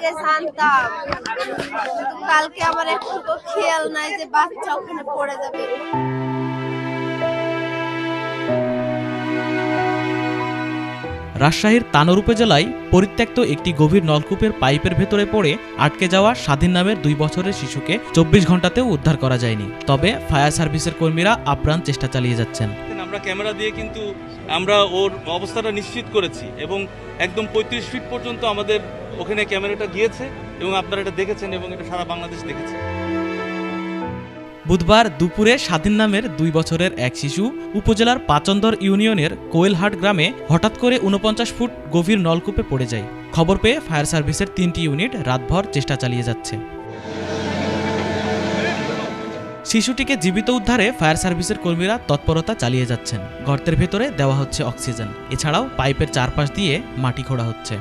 আগে জানতাম, কালকে আমার একটু খেয়াল নাই যে বাচ্চা ওখানে পড়ে যাবে। রাজশাহীর তানোর উপজেলায় পরিত্যক্ত একটি গভীর নলকূপের পাইপের ভেতরে পড়ে আটকে যাওয়া স্বাধীন নামের 2 বছরের শিশুকে 24 ঘন্টাতেও উদ্ধার করা যায়নি। তবে ফায়ার সার্ভিসের কর্মীরা আপ্রাণ চেষ্টা চালিয়ে যাচ্ছেন। আমরা ক্যামেরা দিয়ে কিন্তু আমরা ওর অবস্থাটা নিশ্চিত করেছি এবং একদম 35 ফিট পর্যন্ত আমাদের ওখানে ক্যামেরাটা গিয়েছে এবং আপনারা এটা দেখেছেন এবং এটা সারা বাংলাদেশ দেখেছে। বুধবার দুপুরে স্বাধীন নামের 2 বছরের এক শিশু উপজেলার পাচন্দর ইউনিয়নের কোয়েলহাট গ্রামে হঠাৎ করে 49 ফুট গভীর নলকূপে পড়ে যায়। খবর পেয়ে ফায়ার সার্ভিসের 3টি ইউনিট রাতভর চেষ্টা চালিয়ে যাচ্ছে। শিশুটিকে জীবিত উদ্ধারে ফায়ার সার্ভিসের কর্মীরা তৎপরতা চালিয়ে যাচ্ছেন। গর্তের ভেতরে দেওয়া হচ্ছে অক্সিজেন, এছাড়াও পাইপের চারপাশ দিয়ে মাটি খোঁড়া হচ্ছে।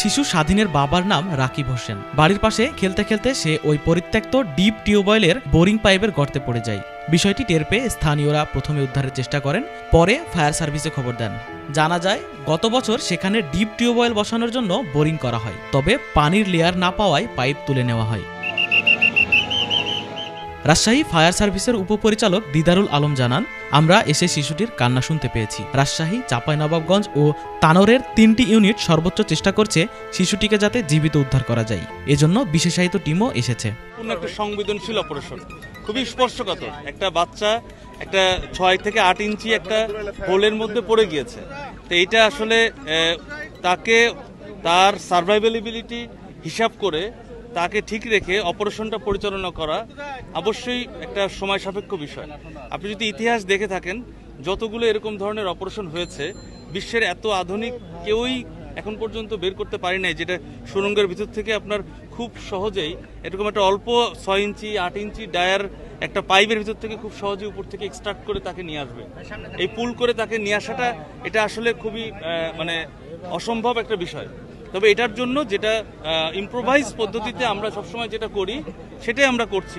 শিশু স্বাধীনের বাবার নাম রাকিব হোসেন। বাড়ির পাশে খেলতে খেলতে সে ওই পরিত্যক্ত ডিপ টিউবওয়েলের বোরিং পাইপের গর্তে পড়ে যায়। বিষয়টি টের পেয়ে স্থানীয়রা প্রথমে উদ্ধারের চেষ্টা করেন, পরে ফায়ার সার্ভিসে খবর দেন। জানা যায় গত বছর সেখানে ডিপ টিউবওয়েল বসানোর জন্য বোরিং করা হয়, তবে পানির লেয়ার না পাওয়ায় পাইপ তুলে নেওয়া হয়। রাজশাহী ফায়ার সার্ভিসের উপপরিচালক দিদারুল আলম জানান, আমরা এসে শিশুটির কান্না শুনতে পেয়েছি। রাজশাহী, চাঁপাইনবাবগঞ্জ ও তানোরের 3টি ইউনিট সর্বোচ্চ চেষ্টা করছে শিশুটিকে যাতে জীবিত উদ্ধার করা যায়। এজন্য বিশেষায়িত টিমও এসেছে। একটা সংবেদনশীল অপারেশন, খুবই স্পর্শকাতর। একটা বাচ্চা একটা 6 থেকে 8 ইঞ্চি একটা হোলের মধ্যে পড়ে গিয়েছে। তো এইটা আসলে তাকে তার সার্ভাইভেবিলিটি হিসাব করে তাকে ঠিক রেখে অপারেশনটা পরিচালনা করা অবশ্যই একটা সময় সাপেক্ষ বিষয়। আপনি যদি ইতিহাস দেখে থাকেন, যতগুলো এরকম ধরনের অপারেশন হয়েছে বিশ্বের এত আধুনিক কেউই এখন পর্যন্ত বের করতে পারি নাই, যেটা সুড়ঙ্গের ভিতর থেকে আপনার খুব সহজেই এরকম একটা অল্প 6 ইঞ্চি 8 ইঞ্চি ডায়ার একটা পাইপের ভিতর থেকে খুব সহজে উপর থেকে এক্সট্রাক্ট করে তাকে নিয়ে আসবে। এই পুল করে তাকে নিয়ে আসাটা এটা আসলে খুবই মানে অসম্ভব একটা বিষয়। তবে এটার জন্য যেটা ইম্প্রোভাইজ পদ্ধতিতে আমরা সবসময় যেটা করি সেটাই আমরা করছি।